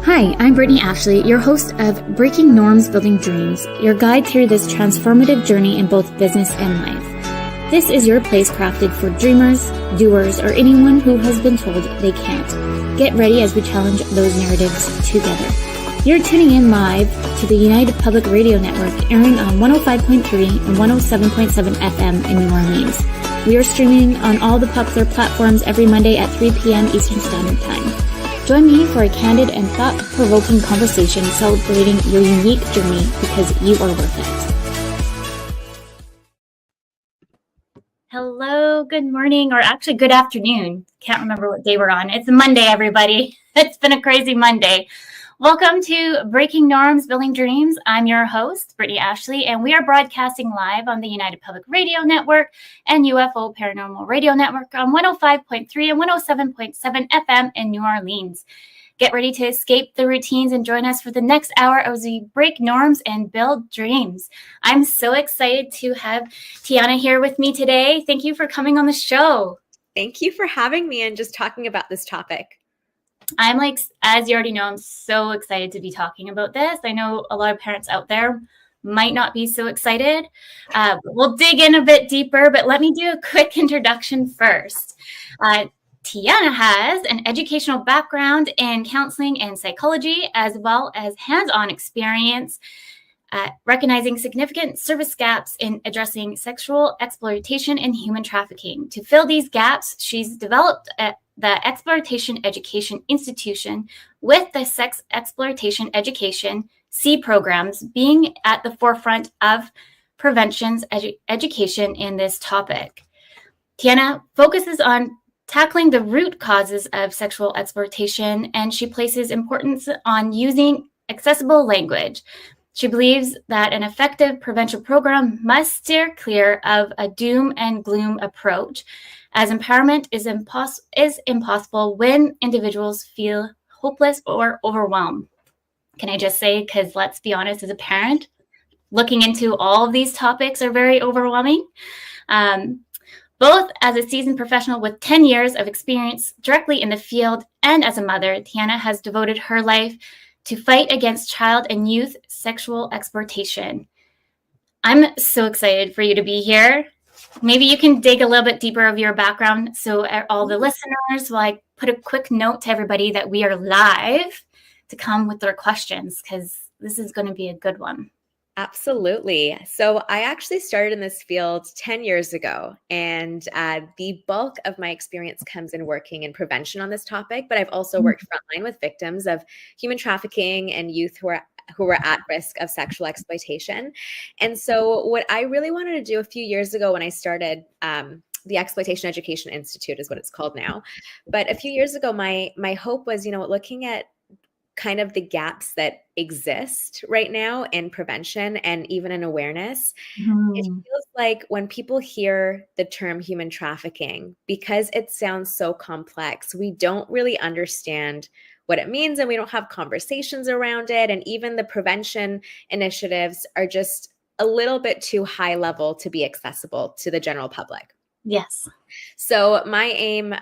Hi, I'm Brittney Ashley, your host of Breaking Norms, Building Dreams, your guide through this transformative journey in both business and life. This is your place crafted for dreamers, doers, or anyone who has been told they can't. Get ready as we challenge those narratives together. You're tuning in live to the United Public Radio Network, airing on 105.3 and 107.7 FM in New Orleans. We are streaming on all the popular platforms every Monday at 3 p.m. Eastern Standard Time. Join me for a candid and thought-provoking conversation celebrating your unique journey because you are worth it. Hello, good morning, or actually good afternoon. Can't remember what day we're on. It's a Monday, everybody. It's been a crazy Monday. Welcome to Breaking Norms, Building Dreams. I'm your host, Brittney Ashley, and we are broadcasting live on the United Public Radio Network and UFO Paranormal Radio Network on 105.3 and 107.7 FM in New Orleans. Get ready to escape the routines and join us for the next hour as we break norms and build dreams. I'm so excited to have Tiana here with me today. Thank you for coming on the show. Thank you for having me and just talking about this topic. I'm as you already know, I'm so excited to be talking about this. I know a lot of parents out there might not be so excited. We'll dig in a bit deeper, but let me do a quick introduction first. Tiana has an educational background in counseling and psychology, as well as hands-on experience recognizing significant service gaps in addressing sexual exploitation and human trafficking. To fill these gaps, she's developed the Exploitation Education Institute with the Sex Exploitation Education C programs being at the forefront of prevention education in this topic. Tiana focuses on tackling the root causes of sexual exploitation, and she places importance on using accessible language. She believes that an effective prevention program must steer clear of a doom and gloom approach, as empowerment is impossible when individuals feel hopeless or overwhelmed. Can I just say, because let's be honest, as a parent, looking into all of these topics are very overwhelming. Both as a seasoned professional with 10 years of experience directly in the field and as a mother, Tiana has devoted her life to fight against child and youth sexual exploitation. I'm so excited for you to be here. Maybe you can dig a little bit deeper of your background. So all the listeners, will I put a quick note to everybody that we are live to come with their questions, because this is going to be a good one. Absolutely. So I actually started in this field 10 years ago, and the bulk of my experience comes in working in prevention on this topic, but I've also worked frontline with victims of human trafficking and youth who were at risk of sexual exploitation. And so what I really wanted to do a few years ago when I started the Exploitation Education Institute is what it's called now. But a few years ago, my hope was, looking at kind of the gaps that exist right now in prevention and even in awareness. It feels like when people hear the term human trafficking, because it sounds so complex, we don't really understand what it means, and we don't have conversations around it. And even the prevention initiatives are just a little bit too high level to be accessible to the general public. Yes. So my aim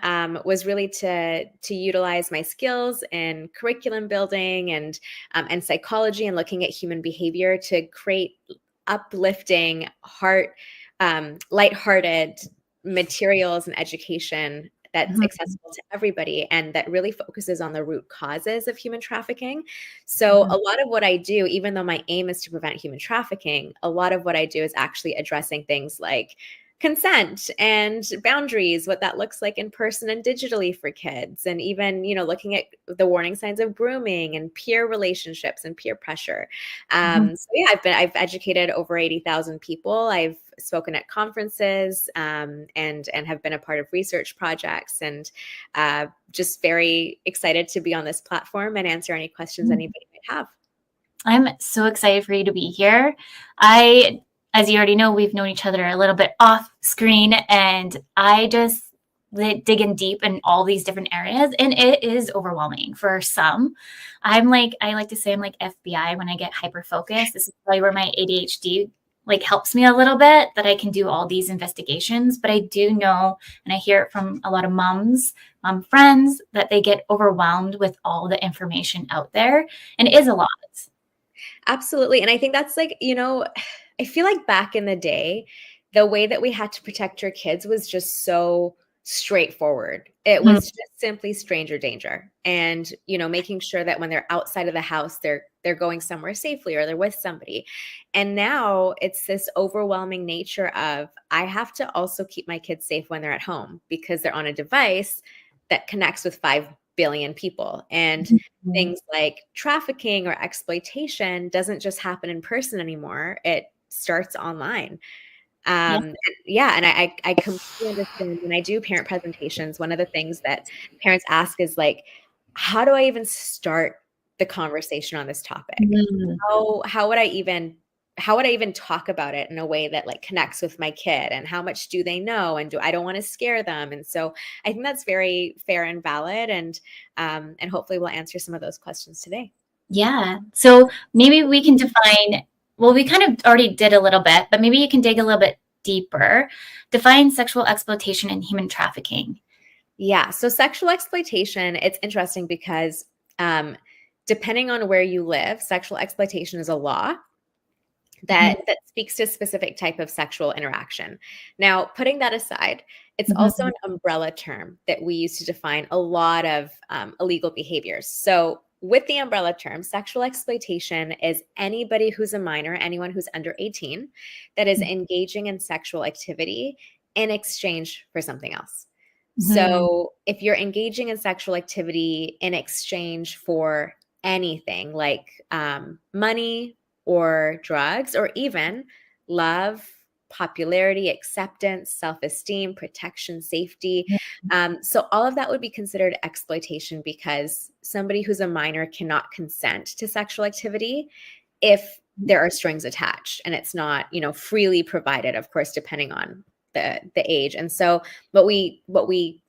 was really to utilize my skills in curriculum building and psychology and looking at human behavior to create uplifting, lighthearted materials and education that's accessible to everybody and that really focuses on the root causes of human trafficking. So a lot of what I do, even though my aim is to prevent human trafficking, a lot of what I do is actually addressing things like consent and boundaries, what that looks like in person and digitally for kids, and even, looking at the warning signs of grooming and peer relationships and peer pressure. So yeah, I've educated over 80,000 people. I've spoken at conferences and have been a part of research projects, and just very excited to be on this platform and answer any questions anybody might have. I'm so excited for you to be here. As you already know, we've known each other a little bit off screen, and I just dig in deep in all these different areas, and it is overwhelming for some. I like to say I'm like FBI when I get hyper focused. This is probably where my ADHD like helps me a little bit that I can do all these investigations. But I do know, and I hear it from a lot of moms, mom friends, that they get overwhelmed with all the information out there, and it is a lot. Absolutely. And I think that's like, I feel like back in the day, the way that we had to protect your kids was just so straightforward. It Mhm. was just simply stranger danger. And, making sure that when they're outside of the house, they're going somewhere safely or they're with somebody. And now it's this overwhelming nature of I have to also keep my kids safe when they're at home because they're on a device that connects with 5 billion people. And Mhm. things like trafficking or exploitation doesn't just happen in person anymore. It starts online. Yeah. Yeah, and I completely understand when I do parent presentations, one of the things that parents ask is like, how do I even start the conversation on this topic? Mhm. How would I even talk about it in a way that like connects with my kid, and how much do they know, and I don't want to scare them. And so I think that's very fair and valid, and hopefully we'll answer some of those questions today. Yeah. So maybe we can define, well, we kind of already did a little bit, but maybe you can dig a little bit deeper. Define sexual exploitation and human trafficking. Yeah. So sexual exploitation, it's interesting because depending on where you live, sexual exploitation is a law Mhm. that speaks to a specific type of sexual interaction. Now, putting that aside, it's also Mhm. an umbrella term that we use to define a lot of illegal behaviors. So, with the umbrella term, sexual exploitation is anybody who's a minor, anyone who's under 18, that is engaging in sexual activity in exchange for something else. Mhm. So, if you're engaging in sexual activity in exchange for anything like money or drugs, or even love, popularity, acceptance, self esteem, protection, safety. So, all of that would be considered exploitation because somebody who's a minor cannot consent to sexual activity if there are strings attached and it's not, freely provided, of course, depending on the age. And so what we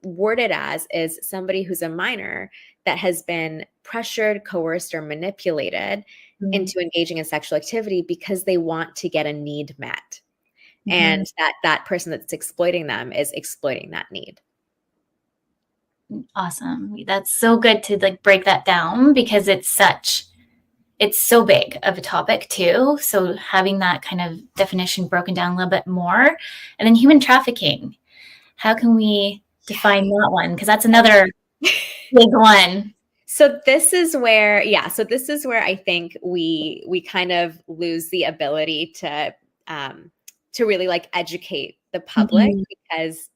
word it as is somebody who's a minor that has been pressured, coerced, or manipulated Mhm. into engaging in sexual activity because they want to get a need met. Mhm. And that person that's exploiting them is exploiting that need. Awesome. That's so good to like break that down because it's so big of a topic too. So having that kind of definition broken down a little bit more. And then human trafficking. How can we define that one? Because that's another Yeah. big one. So this is where I think we kind of lose the ability to really like educate the public Mhm. because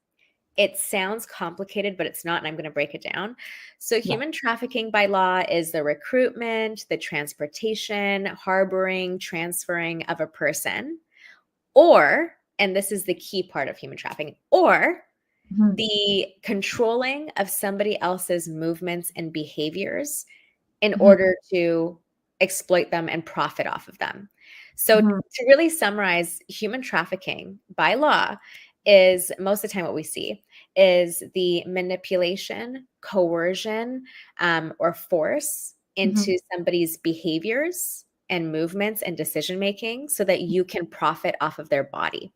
it sounds complicated, but it's not, and I'm going to break it down. So Yeah. human trafficking by law is the recruitment, the transportation, harboring, transferring of a person, or, and this is the key part of human trafficking, or Mhm. the controlling of somebody else's movements and behaviors in Mhm. order to exploit them and profit off of them. So, Mhm. to really summarize, human trafficking by law is most of the time what we see is the manipulation, coercion, or force Mhm. into somebody's behaviors and movements and decision making so that you can profit off of their body.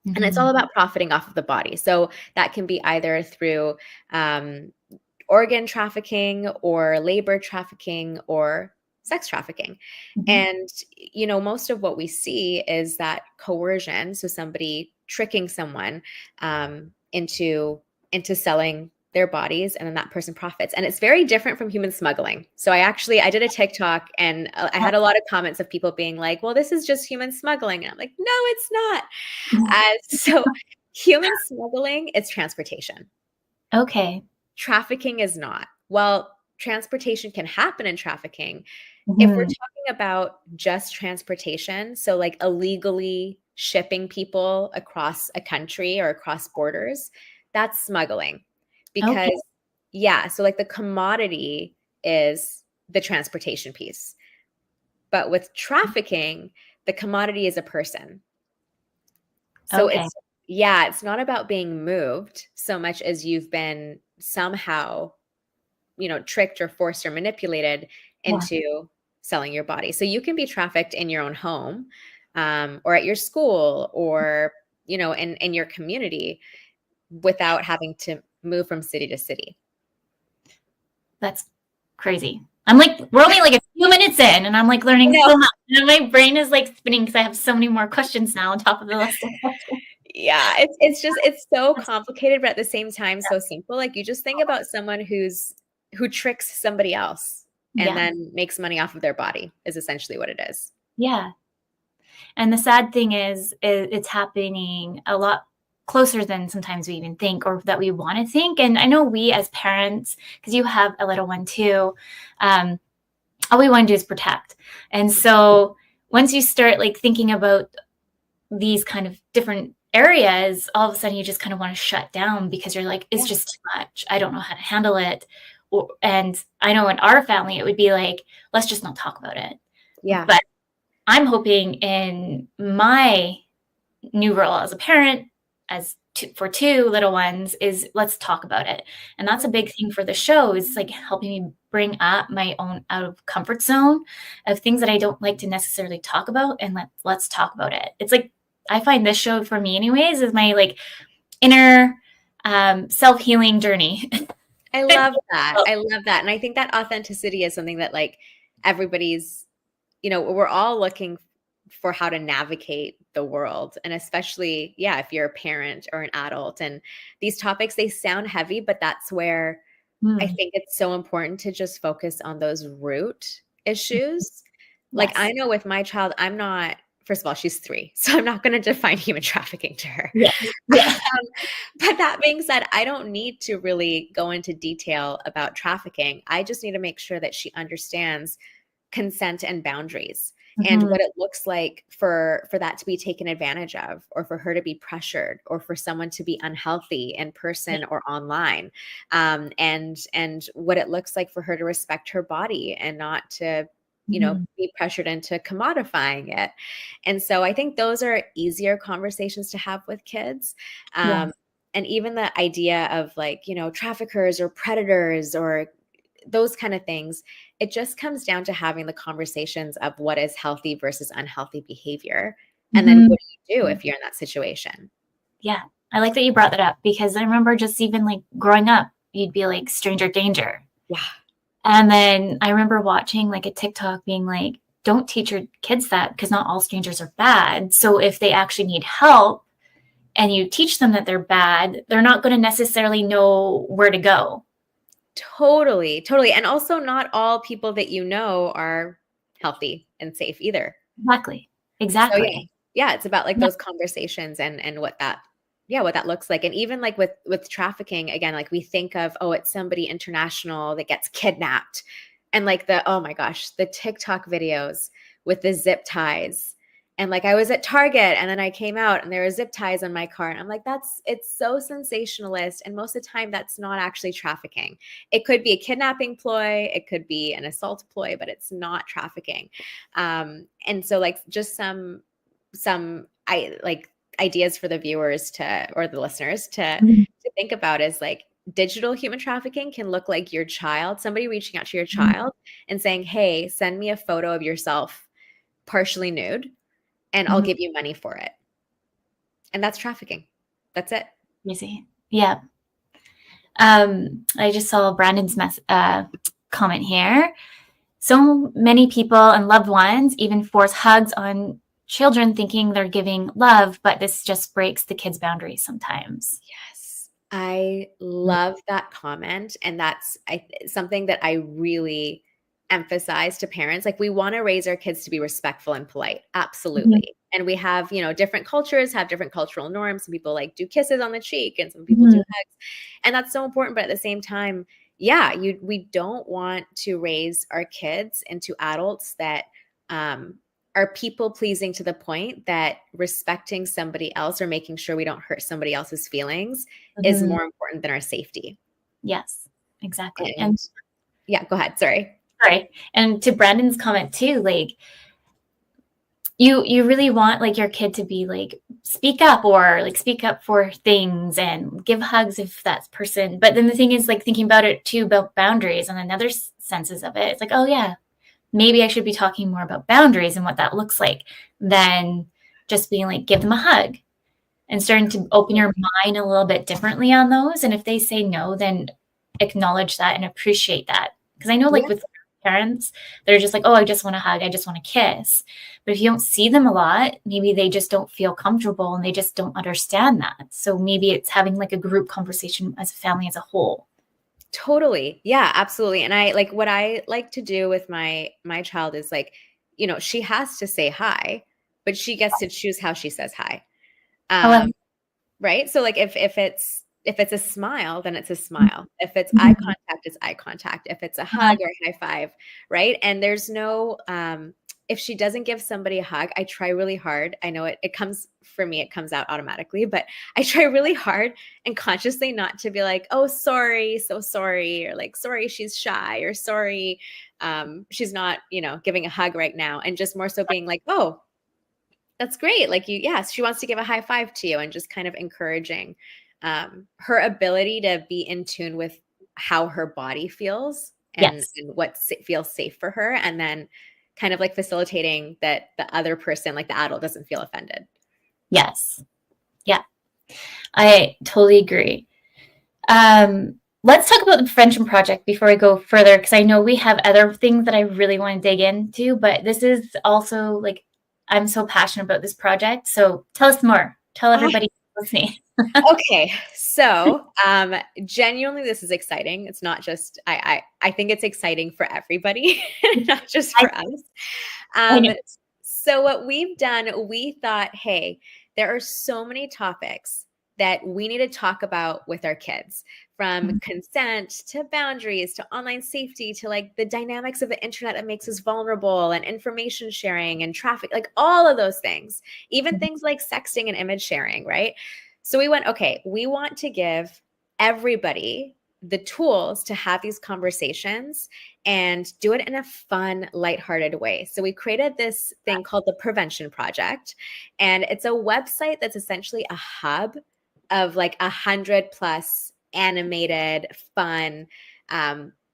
And it's all Mhm. about profiting off of the body. So that can be either through organ trafficking or labor trafficking or sex trafficking. Mhm. And, most of what we see is that coercion. So somebody tricking someone into selling their bodies, and then that person profits. And it's very different from human smuggling. So I did a TikTok, and I had a lot of comments of people being like, well, this is just human smuggling. And I'm like, no, it's not. So human smuggling is transportation. Okay. Trafficking is not. Well, transportation can happen in trafficking. If we're Mhm. talking about just transportation, so like illegally shipping people across a country or across borders, that's smuggling. Okay. Because, yeah, so like the commodity is the transportation piece. But with trafficking, the commodity is a person. So Okay. it's not about being moved so much as you've been somehow, tricked or forced or manipulated Yeah. into selling your body. So you can be trafficked in your own home, or at your school, or, you know, in your community, without having to move from city to city. That's crazy. I'm like, we're only like a few minutes in, and I'm like learning so much. And my brain is like spinning because I have so many more questions now on top of the list of questions. Yeah, it's so complicated, but at the same time so simple. Like, you just think about someone who tricks somebody else and then makes money off of their body, is essentially what it is. Yeah. And the sad thing is it's happening a lot closer than sometimes we even think, or that we want to think. And I know we as parents, because you have a little one too, all we want to do is protect. And so once you start like thinking about these kind of different areas, all of a sudden you just kind of want to shut down because you're like, it's just too much. I don't know how to handle it. And I know in our family, it would be like, let's just not talk about it. Yeah. But I'm hoping in my new role as a parent, for two little ones, is let's talk about it. And that's a big thing for the show, is like helping me bring up my own out of comfort zone of things that I don't like to necessarily talk about, and let's talk about it. It's like, I find this show for me anyways is my like inner self-healing journey. I love that. I love that. And I think that authenticity is something that, like, everybody's, you know, we're all looking for how to navigate the world. And especially, yeah, if you're a parent or an adult, and these topics, they sound heavy, but that's where I think it's so important to just focus on those root issues. Like, I know with my child, I'm not, first of all, she's 3, so I'm not going to define human trafficking to her. Yeah. But that being said, I don't need to really go into detail about trafficking. I just need to make sure that she understands consent and boundaries, and what it looks like for that to be taken advantage of, or for her to be pressured, or for someone to be unhealthy in person or online, and what it looks like for her to respect her body and not to, you know, be pressured into commodifying it. And so I think those are easier conversations to have with kids. And even the idea of, like, you know, traffickers or predators or those kind of things, it just comes down to having the conversations of what is healthy versus unhealthy behavior. And then what do you do if you're in that situation? Yeah. I like that you brought that up, because I remember just even like growing up, you'd be like stranger danger. Yeah. And then I remember watching like a TikTok being like, don't teach your kids that, because not all strangers are bad. So if they actually need help and you teach them that they're bad, they're not going to necessarily know where to go. Totally, totally. And also, not all people that you know are healthy and safe either. Exactly. So yeah, it's about like those conversations and what that looks like. And even like with trafficking, again, like we think of, oh, it's somebody international that gets kidnapped, and like oh my gosh, the TikTok videos with the zip ties. And like, I was at Target and then I came out and there were zip ties on my car. And I'm like, it's so sensationalist. And most of the time that's not actually trafficking. It could be a kidnapping ploy. It could be an assault ploy, but it's not trafficking. And so, like, just some ideas for the viewers or the listeners to think about is, like, digital human trafficking can look like your child, somebody reaching out to your child and saying, hey, send me a photo of yourself partially nude, and I'll give you money for it. And that's trafficking. That's it. Easy. Yeah. I just saw Brandon's comment here. So many people and loved ones even force hugs on children thinking they're giving love, but this just breaks the kids' boundaries sometimes. Yes. I love that comment. And that's something that I really emphasize to parents. Like, we want to raise our kids to be respectful and polite. Absolutely. And we have, different cultures have different cultural norms. Some people like do kisses on the cheek and some people do hugs. And that's so important. But at the same time, yeah, we don't want to raise our kids into adults that are people pleasing to the point that respecting somebody else or making sure we don't hurt somebody else's feelings is more important than our safety. Yes, exactly. And yeah, go ahead. Sorry. And to Brandon's comment too, like, you really want like your kid to be like, speak up for things and give hugs if that person. But then the thing is, like, thinking about it too, about boundaries and another senses of it. It's like, oh yeah, maybe I should be talking more about boundaries and what that looks like than just being like, give them a hug, and starting to open your mind a little bit differently on those. And if they say no, then acknowledge that and appreciate that. Because I know like with parents, they're just like, oh, I just want to hug, I just want to kiss. But if you don't see them a lot, maybe they just don't feel comfortable and they just don't understand that. So maybe it's having like a group conversation as a family as a whole. Totally. Yeah, absolutely. And I like what I like to do with my child is like, you know, she has to say hi, but she gets to choose how she says hi. Right? So like if it's a smile, then it's a smile. If it's eye contact, it's eye contact. If it's a hug or a high five, right? And there's no if she doesn't give somebody a hug, I try really hard. I know it comes for me, it comes out automatically, but I try really hard and consciously not to be like, oh, sorry, so sorry, or like, sorry, she's shy, or sorry, she's not, you know, giving a hug right now. And just more so being like, oh, that's great. Like yes, she wants to give a high five to you, and just kind of encouraging her ability to be in tune with how her body feels and what feels safe for her. And then kind of like facilitating that the other person, like the adult, doesn't feel offended. Yes. Yeah. I totally agree. Let's talk about the prevention project before we go further, because I know we have other things that I really want to dig into, but this is also like, I'm so passionate about this project. So tell us more. Tell everybody listening. Okay. So genuinely, this is exciting. It's not just, I think it's exciting for everybody, not just for us. So what we've done, we thought, hey, there are so many topics that we need to talk about with our kids, from consent to boundaries to online safety to like the dynamics of the internet that makes us vulnerable, and information sharing and traffic, like all of those things, even things like sexting and image sharing, right? So we went, okay, we want to give everybody the tools to have these conversations and do it in a fun, lighthearted way. So we created this thing called the Prevention Project, and it's a website that's essentially a hub of like 100+ animated, fun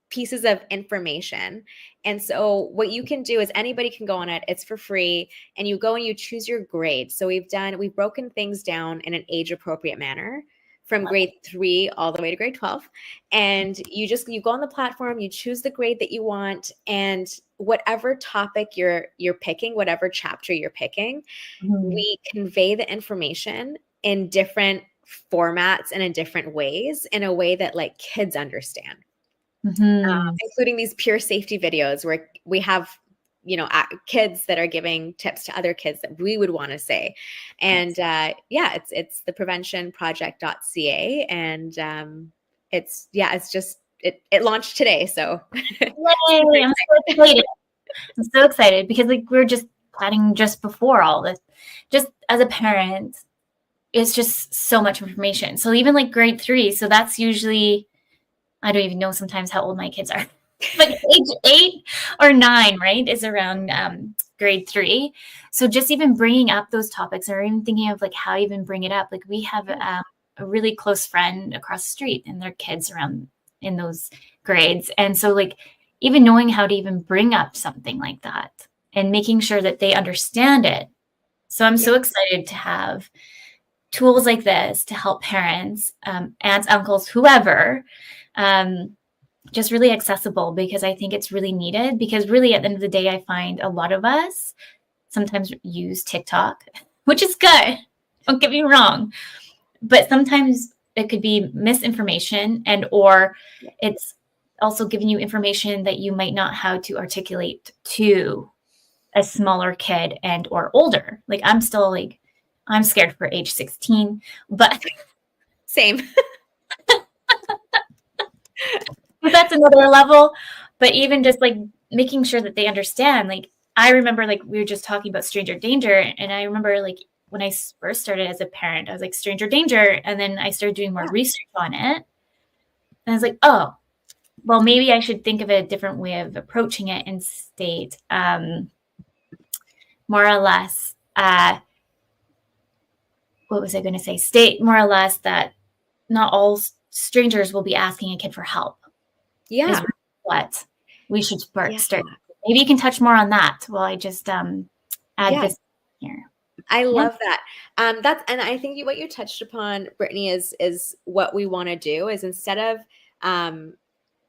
pieces of information. And so what you can do is anybody can go on it. It's for free. And you go and you choose your grade. So we've broken things down in an age appropriate manner from grade 3 all the way to grade 12. And you go on the platform, you choose the grade that you want, and whatever topic you're picking, whatever chapter you're picking, we convey the information in different formats and in different ways, in a way that like kids understand. Including these peer safety videos where we have, you know, kids that are giving tips to other kids that we would want to say. And it's the preventionproject.ca. And it launched today. So Yay, I'm so excited. I'm so excited because like we're just planning just before all this. Just as a parent, it's just so much information. So even like grade 3, so that's usually, I don't even know sometimes how old my kids are, but age 8 or 9, right, is around grade 3. So just even bringing up those topics, or even thinking of like how to even bring it up. Like we have a really close friend across the street, and their kids around in those grades. And so like even knowing how to even bring up something like that and making sure that they understand it. So I'm so excited to have tools like this to help parents, aunts, uncles, whoever, just really accessible, because I think it's really needed. Because really at the end of the day, I find a lot of us sometimes use TikTok, which is good, don't get me wrong, but sometimes it could be misinformation, and or it's also giving you information that you might not how to articulate to a smaller kid and or older. Like I'm still like, I'm scared for age 16, but same. But that's another level. But even just like making sure that they understand, like I remember like we were just talking about stranger danger, and I remember like when I first started as a parent, I was like stranger danger, and then I started doing more research on it, and I was like, oh, well, maybe I should think of a different way of approaching it and state more or less what was I going to say? State more or less that not all strangers will be asking a kid for help. Yeah. Is what we should start maybe you can touch more on that while I just add Yeah. this here. I Yeah. love that. And I think what you touched upon, Brittney, is what we want to do is instead of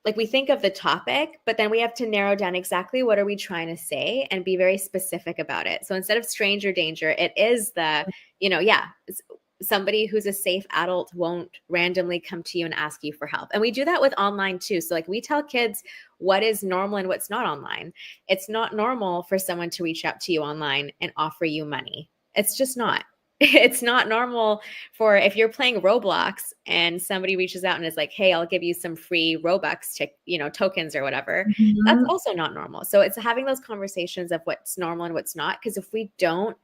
like we think of the topic, but then we have to narrow down exactly what are we trying to say and be very specific about it. So instead of stranger danger, it is the, somebody who's a safe adult won't randomly come to you and ask you for help. And we do that with online too. So like we tell kids what is normal and what's not online. It's not normal for someone to reach out to you online and offer you money. It's just not. It's not normal for if you're playing Roblox and somebody reaches out and is like, hey, I'll give you some free Robux, tokens or whatever. That's also not normal. So it's having those conversations of what's normal and what's not. Because if we don't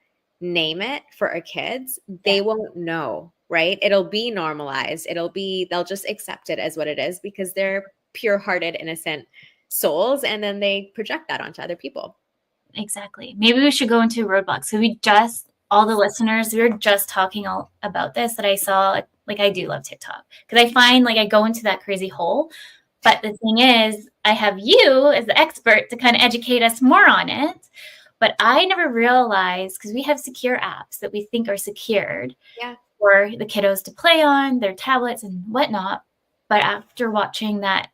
name it for our kids, they won't know, right? It'll be normalized. They'll just accept it as what it is because they're pure-hearted, innocent souls. And then they project that onto other people. Exactly. Maybe we should go into Roadblocks. So all the listeners, we were just talking all about this that I saw, like I do love TikTok because I find like I go into that crazy hole. But the thing is, I have you as the expert to kind of educate us more on it. But I never realized because we have secure apps that we think are secured for the kiddos to play on their tablets and whatnot. But after watching that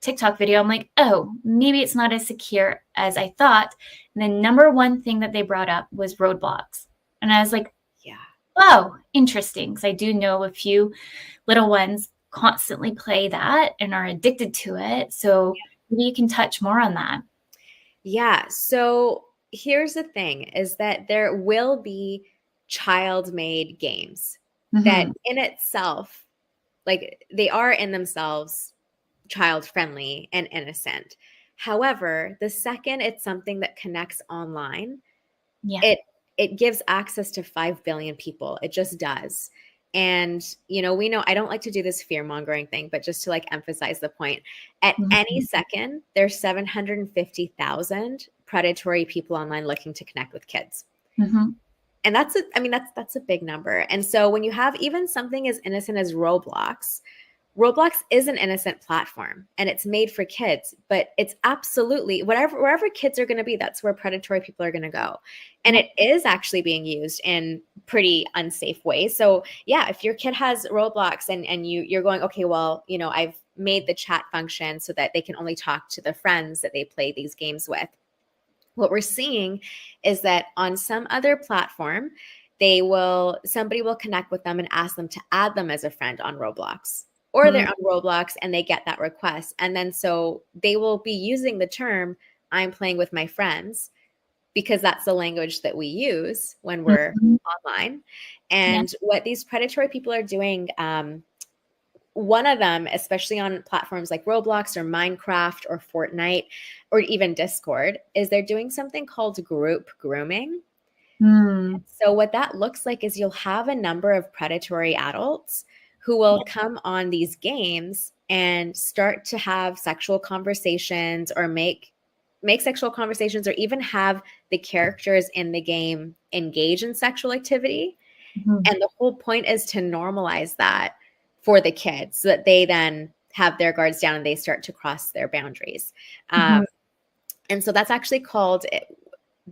TikTok video, I'm like, oh, maybe it's not as secure as I thought. And the number one thing that they brought up was roadblocks. And I was like, oh, interesting. Because I do know a few little ones constantly play that and are addicted to it. So maybe you can touch more on that. Yeah. So here's the thing is that there will be child-made games that in itself, like they are in themselves child-friendly and innocent. However, the second it's something that connects online, it gives access to 5 billion people. It just does. And, we know I don't like to do this fear-mongering thing, but just to like emphasize the point, at any second, there's 750,000 predatory people online looking to connect with kids. And that's a big number. And so when you have even something as innocent as Roblox is an innocent platform and it's made for kids, but it's absolutely wherever kids are going to be, that's where predatory people are going to go. And it is actually being used in pretty unsafe ways. So yeah, if your kid has Roblox and you're going, okay, well, I've made the chat function so that they can only talk to the friends that they play these games with. What we're seeing is that on some other platform, somebody will connect with them and ask them to add them as a friend on Roblox. Or they're on Roblox and they get that request. And then so they will be using the term, I'm playing with my friends, because that's the language that we use when we're online. And what these predatory people are doing, one of them, especially on platforms like Roblox or Minecraft or Fortnite or even Discord, is they're doing something called group grooming. So what that looks like is you'll have a number of predatory adults who will come on these games and start to have sexual conversations or make sexual conversations or even have the characters in the game engage in sexual activity. And the whole point is to normalize that for the kids so that they then have their guards down and they start to cross their boundaries. And so that's actually called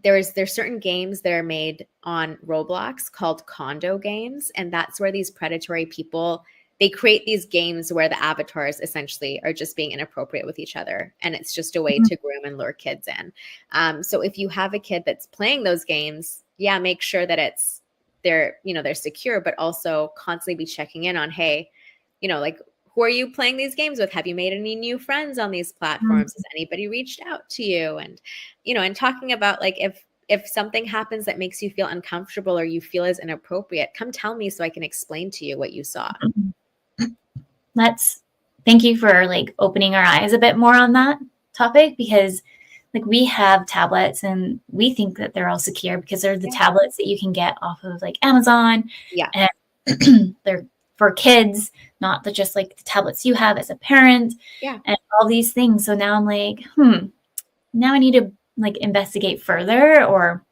there's certain games that are made on Roblox called condo games. And that's where these predatory people, they create these games where the avatars essentially are just being inappropriate with each other. And it's just a way to groom and lure kids in. So if you have a kid that's playing those games, make sure that they're secure, but also constantly be checking in on, hey, like, who are you playing these games with? Have you made any new friends on these platforms? Has anybody reached out to you? And, and talking about like, if something happens that makes you feel uncomfortable or you feel is inappropriate, come tell me so I can explain to you what you saw. Thank you for like opening our eyes a bit more on that topic, because like we have tablets and we think that they're all secure because they're the tablets that you can get off of like Amazon. And they're for kids, not just like the tablets you have as a parent and all these things. So now I'm like, now I need to like investigate further or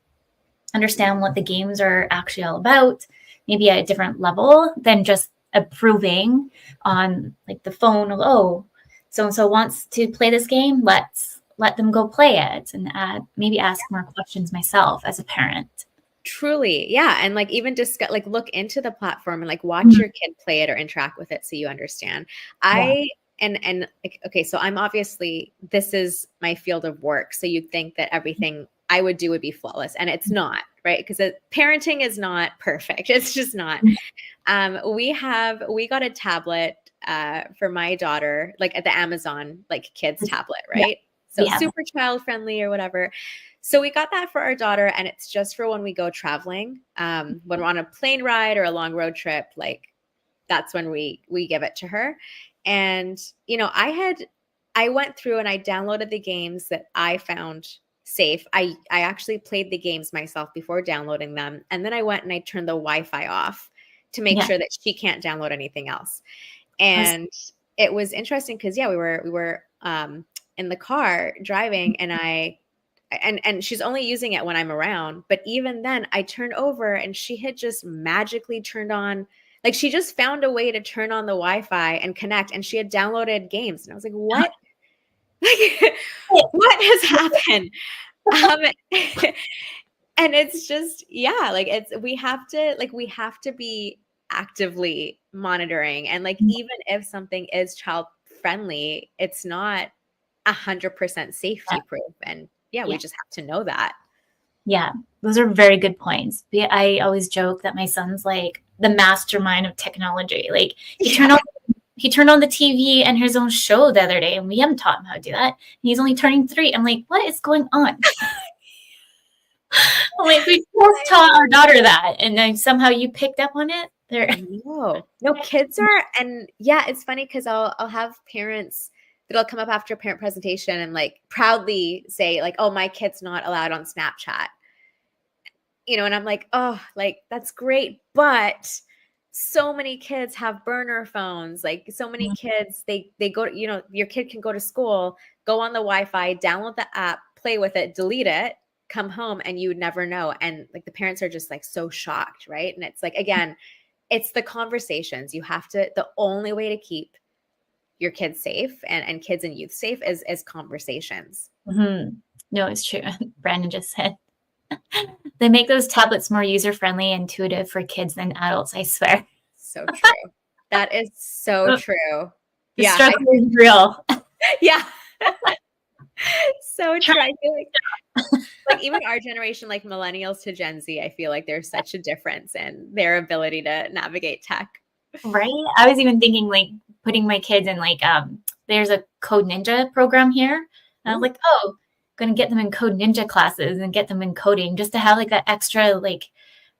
understand what the games are actually all about, maybe at a different level than just approving on like the phone of, oh, so-and-so wants to play this game. Let's let them go play it and maybe ask more questions myself as a parent. Truly. Yeah. And like even discuss, like look into the platform and like watch Mhm. your kid play it or interact with it so you understand. Yeah. And like, okay, so I'm obviously, this is my field of work. So you'd think that everything I would do would be flawless, and it's not, right? Because parenting is not perfect. It's just not. We got a tablet for my daughter, like at the Amazon, like kids tablet, Yeah, right? So we have it. super child friendly or whatever. So we got that for our daughter, and it's just for when we go traveling, when we're on a plane ride or a long road trip. Like that's when we give it to her. And I went through and I downloaded the games that I found safe. I actually played the games myself before downloading them, and then I went and I turned the Wi-Fi off to make Yeah. sure that she can't download anything else. And it was interesting because we were in the car driving, and she's only using it when I'm around. But even then, I turned over and she had just magically turned on, like she just found a way to turn on the Wi-Fi and connect, and she had downloaded games. And I was like, what? Like, what has happened? And it's just, like we have to be actively monitoring. And like, even if something is child friendly, it's not 100% safety proof. And we Yeah. just have to know that. Yeah, those are very good points. I always joke that my son's like the mastermind of technology. Like he turned on the TV and his own show the other day, and we haven't taught him how to do that. And he's only turning 3. I'm like, what is going on? I'm like, we both taught our daughter that, and then somehow you picked up on it. No, kids are, and it's funny because I'll have parents that'll come up after a parent presentation and like proudly say like, oh, my kid's not allowed on Snapchat. And I'm like, oh, like that's great. But so many kids have burner phones. Like so many kids, they go, your kid can go to school, go on the Wi-Fi, download the app, play with it, delete it, come home, and you would never know. And like the parents are just like so shocked, right? And it's like, again, it's the conversations. You have to, the only way to keep your kids safe and kids and youth safe is conversations. Mm-hmm. No, it's true. Brandon just said they make those tablets more user-friendly, intuitive for kids than adults, I swear. So true. That is so true. The struggle is real. Yeah. So true. I feel like even our generation, like millennials to Gen Z, I feel like there's such a difference in their ability to navigate tech. Right? I was even thinking like putting my kids in like there's a Code Ninja program here. And I was like, oh, gonna get them in Code Ninja classes and get them in coding just to have like that extra like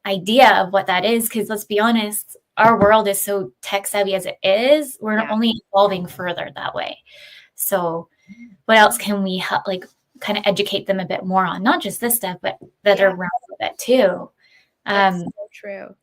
idea of what that is. Because let's be honest, our world is so tech savvy as it is. We're only evolving further that way. So what else can we help, like kind of educate them a bit more on? Not just this stuff, but the other realms of it too. That's so true.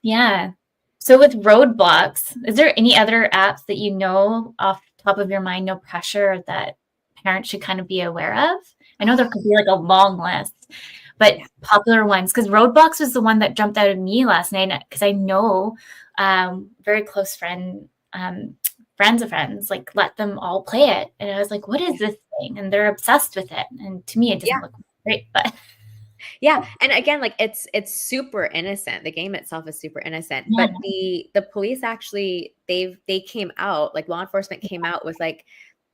Yeah. So with roadblocks, is there any other apps that you know off the top of your mind, no pressure, that parents should kind of be aware of? I know there could be like a long list, but popular ones, because Roadblocks was the one that jumped out at me last night, because I know very close friends of friends, like let them all play it. And I was like, what is this thing? And they're obsessed with it. And to me, it doesn't look great, but and again, like it's super innocent. The game itself is super innocent, but the police actually, they came out, like law enforcement came out with like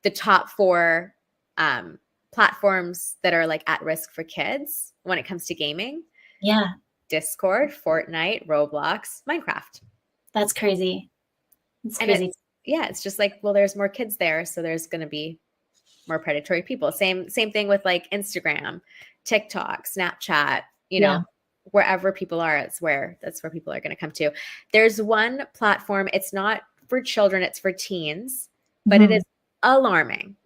the top 4 platforms that are like at risk for kids when it comes to gaming. Discord, Fortnite, Roblox, Minecraft. That's crazy. It's crazy. It's just like, well, there's more kids there, so there's going to be more predatory people. Same thing with like Instagram, TikTok, Snapchat, wherever people are, that's where people are going to come to. There's one platform, it's not for children, it's for teens, but it is alarming.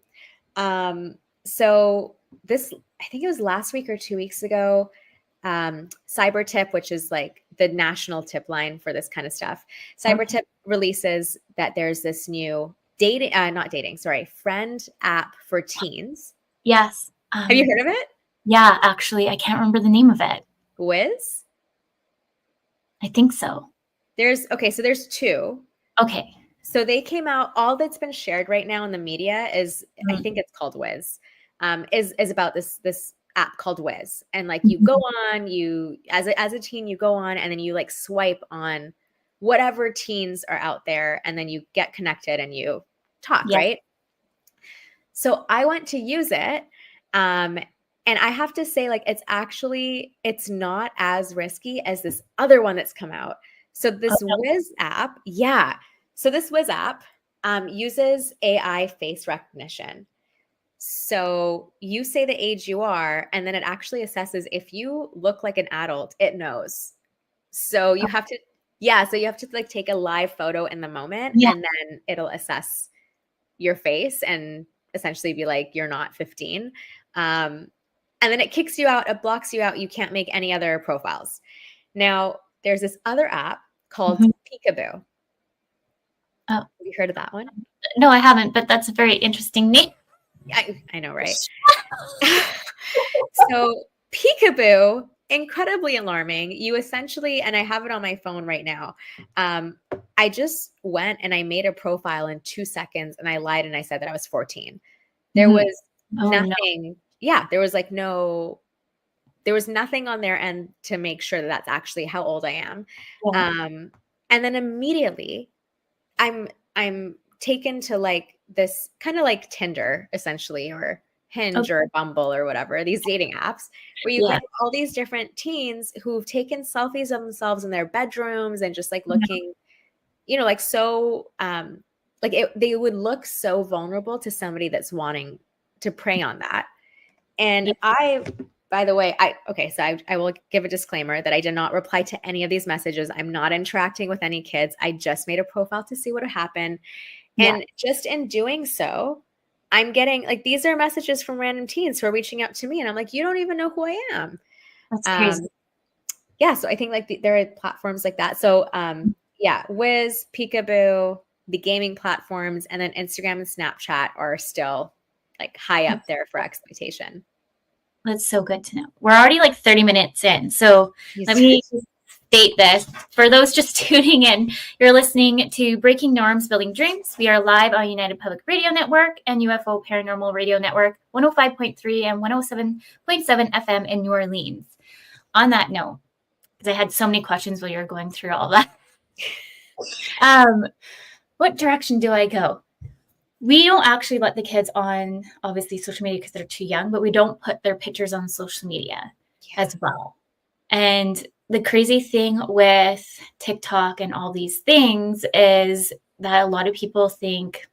So this, I think it was last week or 2 weeks ago, Cyber Tip, which is like the national tip line for this kind of stuff. Cyber Tip releases that there's this new friend app for teens. Yes. Have you heard of it? Yeah, actually, I can't remember the name of it. Wiz? I think so. There's 2. Okay. So they came out, all that's been shared right now in the media is, I think it's called Wiz. is about this app called Wiz. And like you go Mhm. on, you as a teen, you go on and then you like swipe on whatever teens are out there, and then you get connected and you talk, Yeah. right? So I went to use it. And I have to say, like, it's not as risky as this other one that's come out. So Oh, this no. Wiz app, yeah. So this Wiz app uses AI face recognition. So you say the age you are, and then it actually assesses if you look like an adult, it knows. So you Oh, have to, yeah, so you have to like take a live photo in the moment, yeah. and then it'll assess your face and essentially be like, you're not 15. Um, and then it kicks you out, it blocks you out. You can't make any other profiles. Now, there's this other app called Mhm. Peekaboo. Have Oh, you heard of that one? no, I haven't, but that's a very interesting name. I know, right? So Peekaboo, incredibly alarming. You essentially, and I have it on my phone right now. I just went and I made a profile in 2 seconds, and I lied and I said that I was 14. There Mhm. was Oh, no. nothing. Yeah, there was like there was nothing on their end to make sure that that's actually how old I am. Yeah. Um, and then immediately I'm taken to like this kind of like Tinder essentially, or Hinge Okay. or Bumble or whatever, these dating apps where you Yeah. get all these different teens who've taken selfies of themselves in their bedrooms and just like Yeah. looking, like so they would look so vulnerable to somebody that's wanting to prey on that. And Yeah. by the way, I will give a disclaimer that I did not reply to any of these messages. I'm not interacting with any kids. I just made a profile to see what would happen. Yeah. And just in doing so, I'm getting like these are messages from random teens who are reaching out to me. And I'm like, you don't even know who I am. That's crazy. Um, yeah. So I think like there are platforms like that. So yeah, Wiz, Peekaboo, the gaming platforms, and then Instagram and Snapchat are still like high up there for exploitation. That's so good to know. We're already like 30 minutes in. So let Yes. me state this. For those just tuning in, you're listening to Breaking Norms, Building Dreams. We are live on United Public Radio Network and UFO Paranormal Radio Network, 105.3 and 107.7 FM in New Orleans. On that note, because I had so many questions while you were going through all that, what direction do I go? We don't actually let the kids on, obviously, social media because they're too young, but we don't put their pictures on social media Yeah. as well. And the crazy thing with TikTok and all these things is that a lot of people think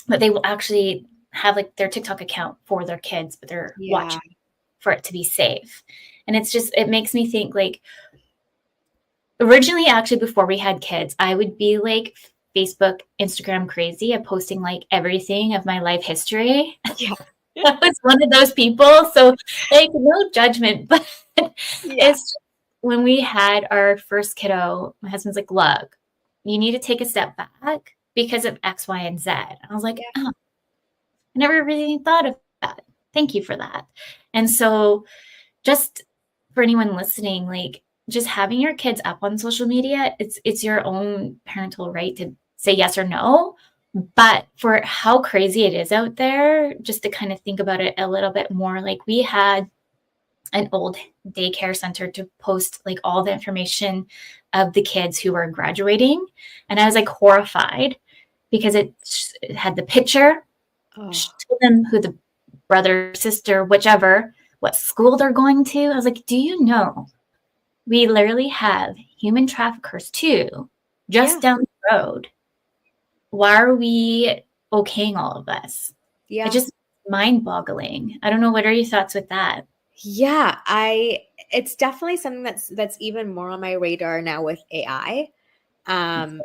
that they will actually have like their TikTok account for their kids, but they're Yeah. watching for it to be safe. And it makes me think like originally, actually, before we had kids, I would be like Facebook, Instagram crazy of posting like everything of my life history. Yeah. I was one of those people. So, like, no judgment, but Yeah. it's just, when we had our first kiddo, my husband's like, look, you need to take a step back because of X, Y, and Z. And I was like, Yeah. oh, I never really thought of that. Thank you for that. And so, just for anyone listening, like just having your kids up on social media, it's your own parental right to say yes or no. But for how crazy it is out there, just to kind of think about it a little bit more, like we had an old daycare center to post like all the information of the kids who were graduating. And I was like horrified because it had the picture, Oh, told them who the brother, sister, whichever, what school they're going to. I was like, do you know we literally have human traffickers too, just yeah. down the road? Why are we okaying all of this? It Yeah. just mind boggling. I don't know. What are your thoughts with that? Yeah. It's definitely something that's even more on my radar now with AI. Um,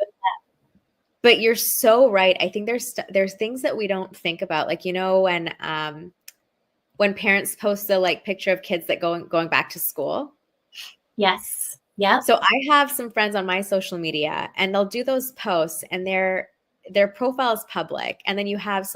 but you're so right. I think there's things that we don't think about. Like, when parents post the like picture of kids that going back to school. Yes. Yep. So I have some friends on my social media and they'll do those posts and their profile is public. And then you have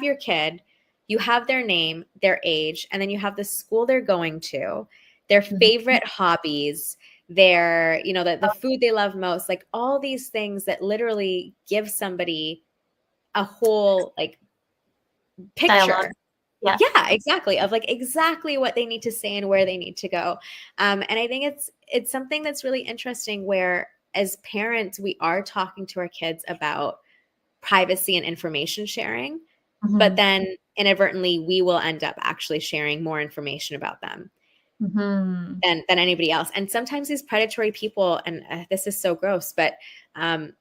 your kid, you have their name, their age, and then you have the school they're going to, their favorite hobbies, the food they love most, like all these things that literally give somebody a whole like Dialogue. picture. Yeah. Yeah, exactly. Of like exactly what they need to say and where they need to go. And I think it's something that's really interesting where as parents, we are talking to our kids about privacy and information sharing, but Mhm. then inadvertently we will end up actually sharing more information about them Mhm. than anybody else. And sometimes these predatory people, and this is so gross, but um,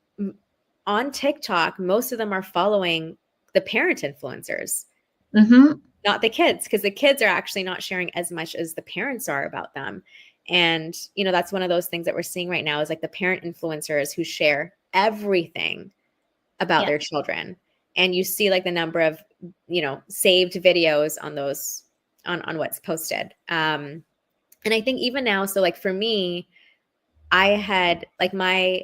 on TikTok, most of them are following the parent influencers, Mhm. not the kids, because the kids are actually not sharing as much as the parents are about them. And, that's one of those things that we're seeing right now is like the parent influencers who share everything about Yeah. their children. And you see like the number of, saved videos on those on what's posted. And I think even now, so like for me, I had like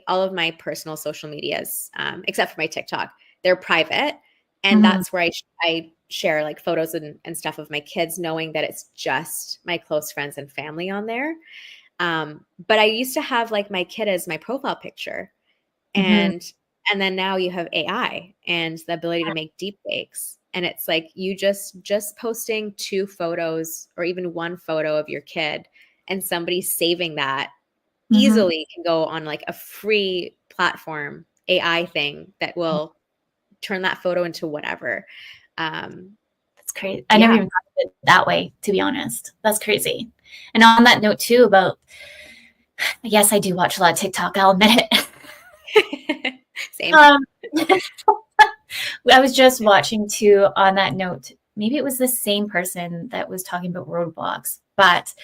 all of my personal social medias, except for my TikTok, they're private. And Mhm. that's where I share like photos and stuff of my kids, knowing that it's just my close friends and family on there. But I used to have like my kid as my profile picture. Mhm. And then now you have AI and the ability to make deep fakes. And it's like you just posting 2 photos or even 1 photo of your kid and somebody saving that Mhm. easily can go on like a free platform AI thing that will turn that photo into whatever. Um, That's crazy. I never yeah. even thought of it that way, to be honest. That's crazy. And on that note too about yes, I do watch a lot of TikTok, I'll admit it. Same. Um, I was just watching too on that note. Maybe it was the same person that was talking about roadblocks, but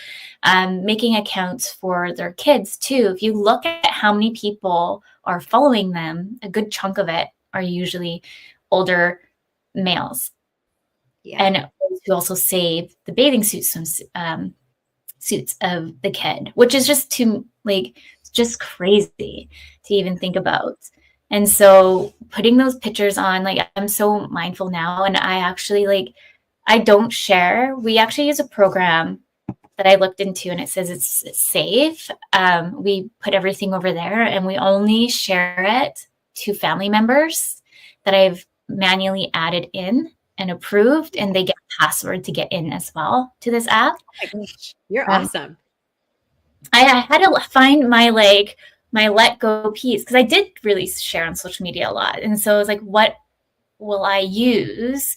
making accounts for their kids too. If you look at how many people are following them, a good chunk of it are usually older males, Yeah. and who also save the bathing suits suits of the kid, which is just too like just crazy to even think about. And so putting those pictures on, like I'm so mindful now, and I actually like I don't share. We actually use a program that I looked into, and it says it's safe. We put everything over there, and we only share it to family members that I've manually added in and approved, and they get a password to get in as well to this app. Oh my gosh. You're Um, awesome. I had to find my my let go piece because I did really share on social media a lot, and so I was like, what will I use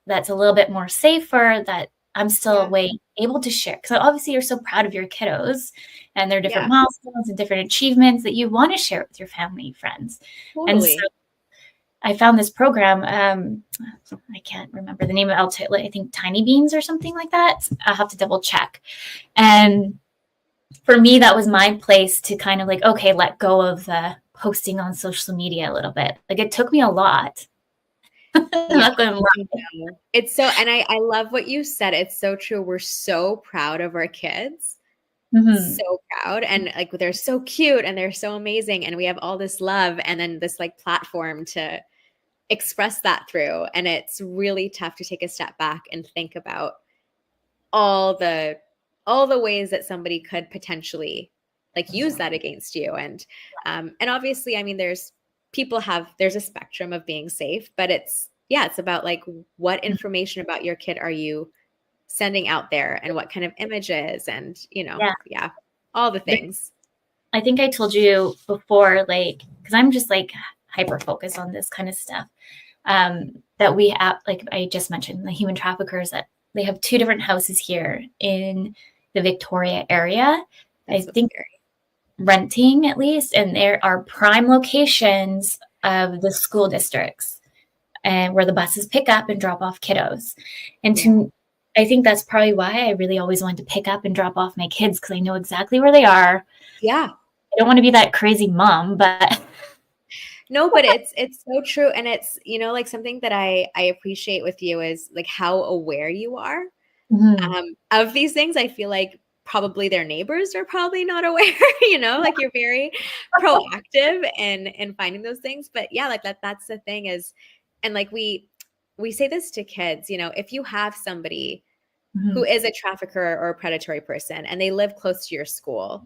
that's a little bit more safer that I'm still Yeah. way able to share? Because obviously you're so proud of your kiddos and their different Yeah. milestones and different achievements that you want to share with your family and friends. And so Totally. I found this program. I can't remember the name of it. I think Tiny Beans or something like that. I'll have to double check. And for me, that was my place to kind of like, okay, let go of the posting on social media a little bit. Like it took me a lot. I'm Yeah. not going to I know. It's so, and I love what you said. It's so true. We're so proud of our kids. lie. So proud. And like they're so cute and they're so amazing. And we have all this love and then this like platform to express that through. And it's really tough to take a step back and think about all the all the ways that somebody could potentially like use that against you. And obviously, I mean, there's a spectrum of being safe, but it's about like what information about your kid are you sending out there and what kind of images and Yeah. yeah, all the things. I think I told you before, like, because I'm just like hyper focused on this kind of stuff. That we have, like I just mentioned, the human traffickers that they have 2 different houses here in the Victoria area. I That's so think scary. renting at least, and there are prime locations of the school districts and where the buses pick up and drop off kiddos. And Yeah. I think that's probably why I really always wanted to pick up and drop off my kids because I know exactly where they are. Yeah. I don't want to be that crazy mom, but No, but it's so true. And it's, like something that I appreciate with you is like how aware you are Mhm. of these things. I feel like probably their neighbors are probably not aware, like you're very proactive in finding those things. But yeah, like that's the thing is, and like we say this to kids, if you have somebody who Mhm. is a trafficker or a predatory person and they live close to your school,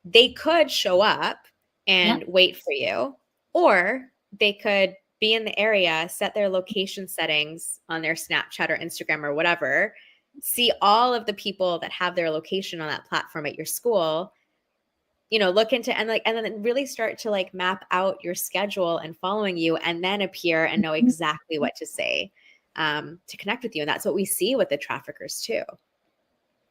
they could show up Yeah. and wait for you, or they could be in the area, set their location settings on their Snapchat or Instagram or whatever, see all of the people that have their location on that platform at your school, look into and then really start to like map out your schedule and following you, and then appear and know exactly what to say to connect with you. And that's what we see with the traffickers too.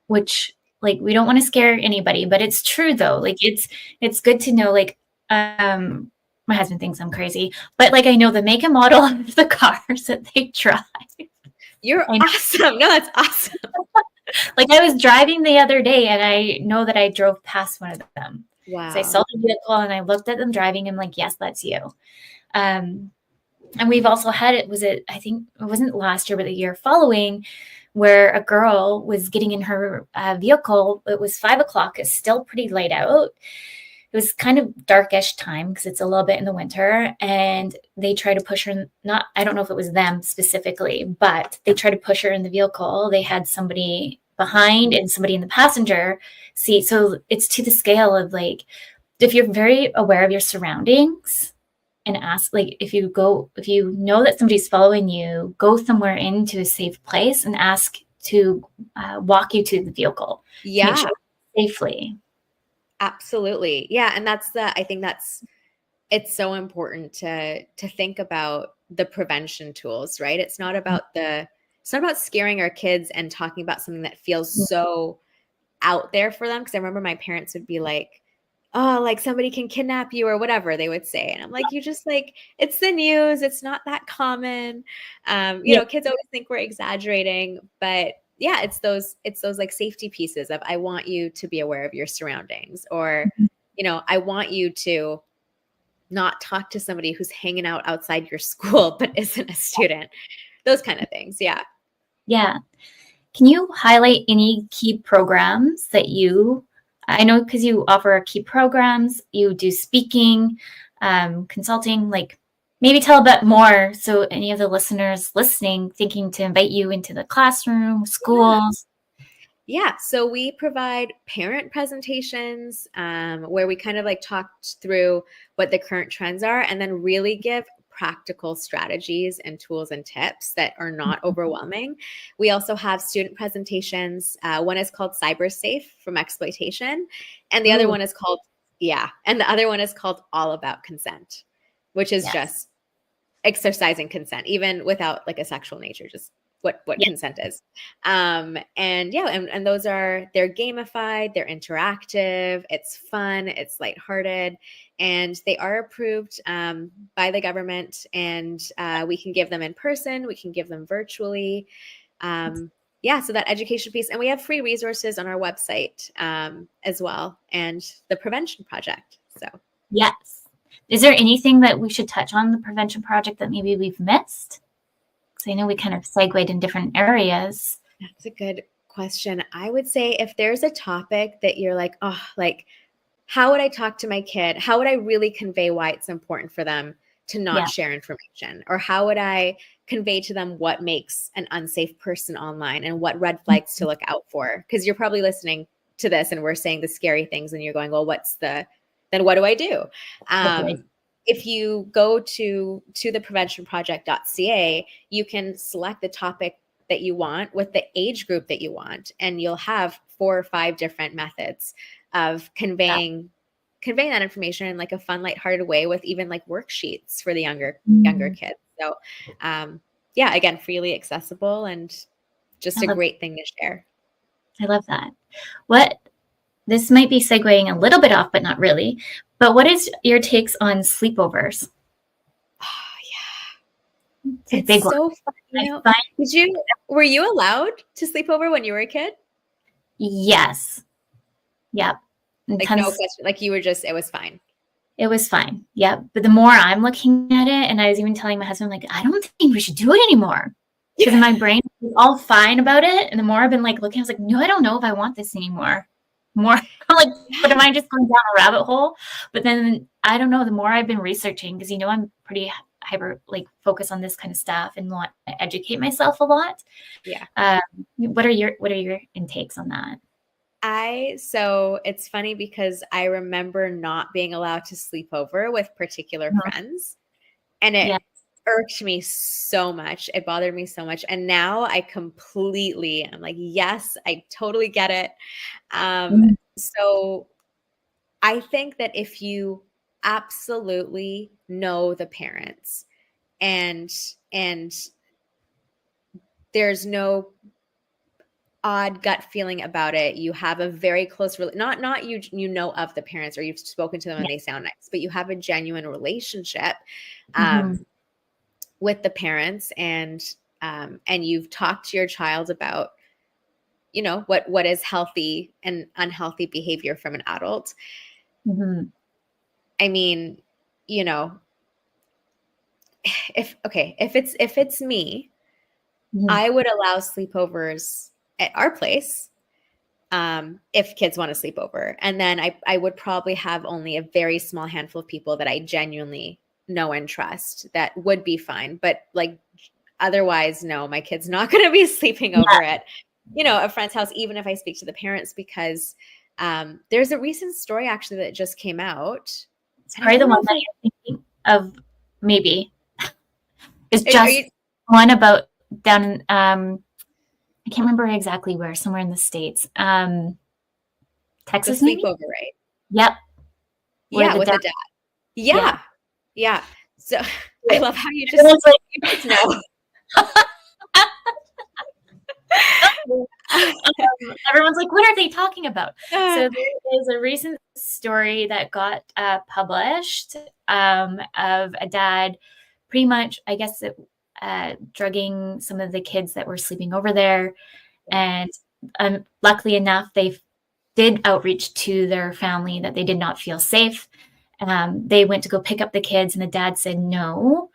Which, like, we don't want to scare anybody, but it's true though. Like, it's good to know, like, my husband thinks I'm crazy, but like, I know the make and model of the cars that they drive. You're awesome. No, that's awesome. Like, I was driving the other day and I know that I drove past one of them. Wow. So I saw the vehicle and I looked at them driving. I'm like, yes, that's you. And we've also had I think it wasn't last year, but the year following, where a girl was getting in her vehicle. It was 5:00. It's still pretty light out. It was kind of darkish time because it's a little bit in the winter, and they tried to push her. I don't know if it was them specifically, but they tried to push her in the vehicle. They had somebody behind and somebody in the passenger seat. So it's to the scale of, like, if you're very aware of your surroundings and ask, like, if you know that somebody's following you, go somewhere into a safe place and ask to walk you to the vehicle. Yeah. To make sure safely. Absolutely. Yeah. And I think it's so important to think about the prevention tools, right? It's not about scaring our kids and talking about something that feels so out there for them. Cause I remember my parents would be like, oh, like somebody can kidnap you or whatever they would say. And I'm like, you just like, it's the news. It's not that common. Kids always think we're exaggerating, but yeah, it's those like safety pieces of, I want you to be aware of your surroundings, or, I want you to not talk to somebody who's hanging out outside your school, but isn't a student, those kind of things. Yeah. Yeah. Can you highlight any key programs that I know, because you offer key programs, you do speaking, consulting, like, maybe tell a bit more so any of the listeners listening thinking to invite you into the classroom, schools. Yeah. So we provide parent presentations where we kind of like talked through what the current trends are, and then really give practical strategies and tools and tips that are not overwhelming. We also have student presentations. One is called Cyber Safe from Exploitation, and the other one is called All About Consent, which is just exercising consent, even without like a sexual nature, just what consent is. And those they're gamified, they're interactive, it's fun, it's lighthearted, and they are approved by the government, and we can give them in person, we can give them virtually. So that education piece. And we have free resources on our website as well, and the Prevention Project. So yes. Is there anything that we should touch on the Prevention Project that maybe we've missed? Because I know we kind of segued in different areas. That's a good question. I would say if there's a topic that you're like, oh, like, how would I talk to my kid? How would I really convey why it's important for them to not share information? Or how would I convey to them what makes an unsafe person online and what red flags to look out for? Because you're probably listening to this and we're saying the scary things and you're going, well, then what do I do? If you go to thepreventionproject.ca, you can select the topic that you want with the age group that you want, and you'll have 4 or 5 different methods of conveying that information in like a fun, lighthearted way, with even like worksheets for the younger kids. So again, freely accessible and just a great thing to share. I love that. This might be segueing a little bit off, but not really. But what is your takes on sleepovers? Oh, yeah. It's so fun. Were you allowed to sleep over when you were a kid? Yes. Yep. Like, no question. Like, it was fine. It was fine. Yep. But the more I'm looking at it, and I was even telling my husband, like, I don't think we should do it anymore. Because in my brain was all fine about it. And the more I've been like looking, I was like, no, I don't know if I want this anymore. I'm like, but am I just going down a rabbit hole? But then I don't know, the more I've been researching, because I'm pretty hyper focused on this kind of stuff and want to educate myself a lot. Yeah. What are your intakes on that? So it's funny because I remember not being allowed to sleep over with particular friends. And irked me so much. It bothered me so much. And now I'm like, yes, I totally get it. Mhm. So I think that if you absolutely know the parents and and there's no odd gut feeling about it, you have a very close not you know of the parents or you've spoken to them and Yeah. they sound nice, but you have a genuine relationship Mhm. with the parents, and you've talked to your child about what is healthy and unhealthy behavior from an adult. Mhm. I mean, you know, if it's me, Mhm. I would allow sleepovers at our place, if kids want to sleep over. And then I would probably have only a very small handful of people that I genuinely know and trust that would be fine. But like otherwise, no, my kid's not going to be sleeping over Yeah. at, a friend's house, even if I speak to the parents, because there's a recent story actually that just came out. It's And I probably the don't one know if that you're thinking of, maybe. It's are just you one about down in, I can't remember exactly where, somewhere in the States. the Texas, maybe? sleepover, right? Yep. Where Yeah, the with dad, the dad. yeah. Yeah. Yeah. So I Yeah. love how you just Everyone's like, you just know. everyone's like, what are they talking about? So there is a recent story that got published, of a dad pretty much, I guess, drugging some of the kids that were sleeping over there. And luckily enough, they did outreach to their family that they did not feel safe. They went to go pick up the kids, and the dad said no,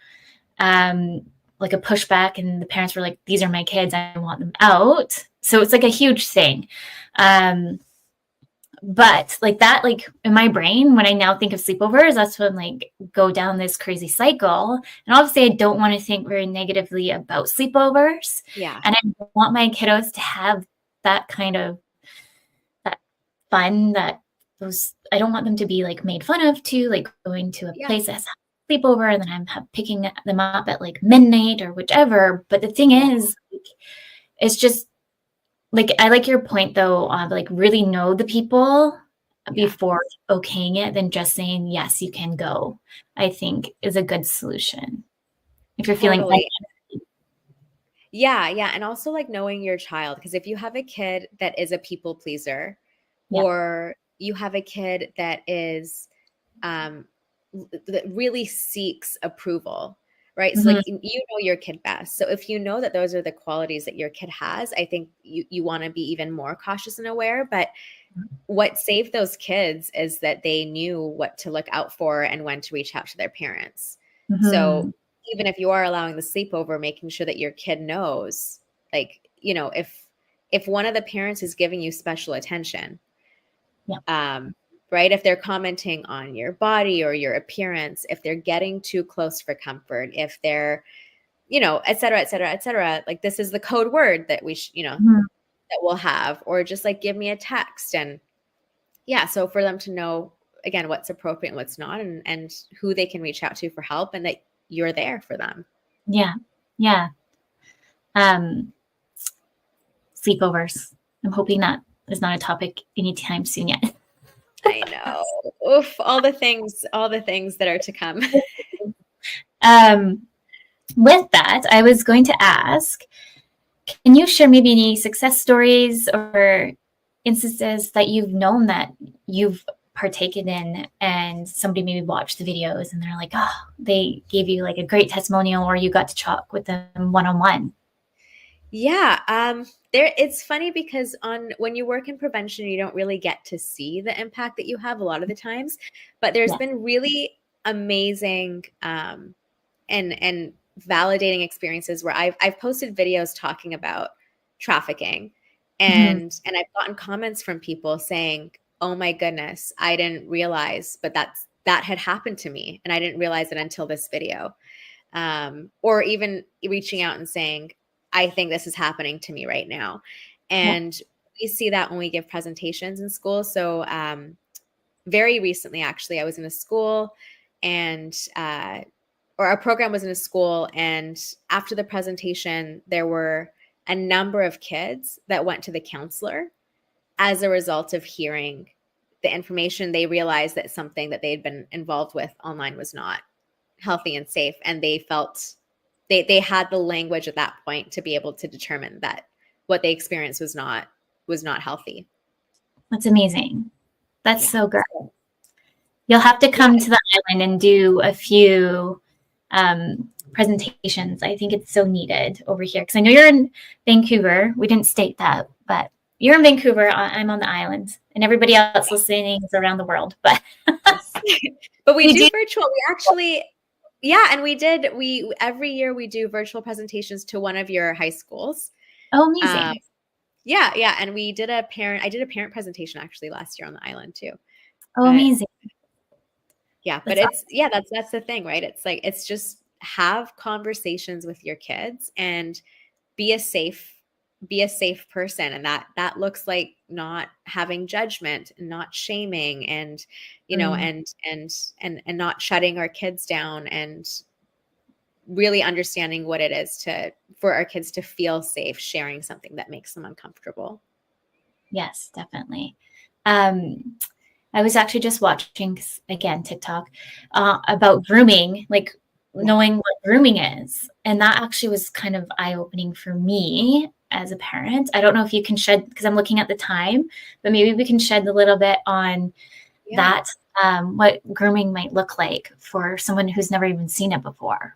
um, like a pushback, and the parents were like, "These are my kids. I want them out." So it's like a huge thing. Um, but like that, like in my brain, when I now think of sleepovers, that's when like go down this crazy cycle. And obviously, I don't want to think very negatively about sleepovers, Yeah. and I want my kiddos to have that kind of that fun, that those, I don't want them to be like made fun of too, like going to a Yeah. place that has a sleepover and then I'm picking them up at like midnight or whichever. But the thing Yeah. is, like, it's just like, I like your point though, like really know the people Yeah. before okaying it, than just saying yes, you can go, I think is a good solution if you're feeling Totally. Yeah, yeah, and also, like, knowing your child, because if you have a kid that is a people pleaser, yeah. or you have a kid that is, that really seeks approval, right? So, Mhm. like, you know your kid best. So if you know that those are the qualities that your kid has, I think you wanna be even more cautious and aware, but what saved those kids is that they knew what to look out for and when to reach out to their parents. So Mhm. even if you are allowing the sleepover, making sure that your kid knows, like, if one of the parents is giving you special attention, Yeah. um, right? If they're commenting on your body or your appearance, if they're getting too close for comfort, if they're, et cetera, et cetera, et cetera, like this is the code word that Mhm. that we'll have, or just like give me a text. And yeah, so for them to know, again, what's appropriate and what's not, and who they can reach out to for help, and that you're there for them. Yeah. Yeah. Um, Sleepovers. I'm hoping that is not a topic anytime soon yet. I know. Oof, all the things that are to come. Um, with that, I was going to ask, can you share maybe any success stories or instances that you've known that you've partaken in, and somebody maybe watched the videos and they're like, oh, they gave you like a great testimonial, or you got to talk with them one-on-one? Yeah, it's funny because on when you work in prevention, you don't really get to see the impact that you have a lot of the times, but there's Yeah. been really amazing and validating experiences where I've posted videos talking about trafficking, Mhm. and I've gotten comments from people saying, "Oh my goodness, I didn't realize, but that had happened to me, and I didn't realize it until this video." Or even reaching out and saying, I think this is happening to me right now. Yeah. And we see that when we give presentations in school. So very recently, actually, I was in a school, and or our program was in a school, and after the presentation, there were a number of kids that went to the counselor as a result of hearing the information. They realized that something that they had been involved with online was not healthy and safe, and they felt they had the language at that point to be able to determine that what they experienced was not healthy. That's amazing. That's so good. You'll have to come to the island and do a few presentations. I think it's so needed over here, because I know you're in Vancouver. We didn't state that, but you're in Vancouver. I'm on the island, and everybody else listening is around the world. But but we do virtual. We actually, and we every year we do virtual presentations to one of your high schools. Oh, amazing. And I did a parent presentation actually last year on the island too. Oh, amazing. Yeah, but that's the thing, right? It's like, it's just have conversations with your kids and be a safe person. And that looks like not having judgment, not shaming, and, you know, and not shutting our kids down, and really understanding what it is for our kids to feel safe sharing something that makes them uncomfortable. Yes, definitely. I was actually just watching, again, TikTok, about grooming, like knowing what grooming is. And that actually was kind of eye-opening for me as a parent. I don't know if you can shed, because I'm looking at the time, but maybe we can shed a little bit on that, what grooming might look like for someone who's never even seen it before.